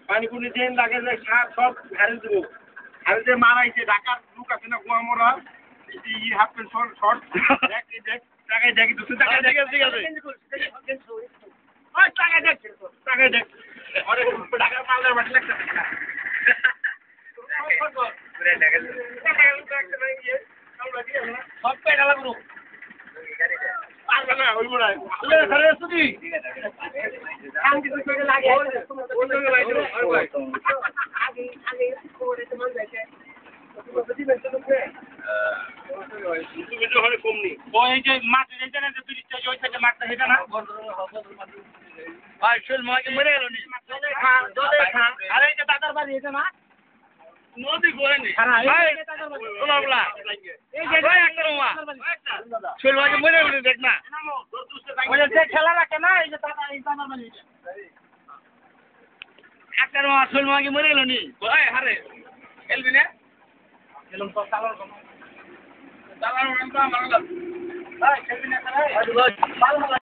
পানিপুনি দেন লাগে যে সার সব ঘাড়ে দেবো ঘাড়ে যে মারাইছে ঢাকার লোক আছে না কুয়া মরা হাফ প্যান্ট শর্ট দেখ টাকায় দেখি দুশো টাকায় দেখে ঠিক আছে টাকায় দেখ টাকায় দেখ অনেক ঢাকার মালদার বাড়ি লাগছে সব পেটা লাগলো পারবে না ওই মনে হয় কমনি ওই যে মাছ যেটা না যে তুরিস্ট ওই সাইডে মাছটা সেটা না ভাই শোল মাকে মরে গেল নি আরে এই যে দাদার বাড়ি এটা না নদী গোয়েনি ভাই তোলা বলা এই যে একটা রুমা শোল মাকে মরে গেল দেখ না ওই যে খেলা রাখে না এই যে দাদা এই দাদার বাড়ি একটা রুমা শোল মাকে মরে গেল নি ভাই হারে খেলবি না খেলুন তো চালার দাদা আমরা মারলাম ভাই খেলবি না ভাই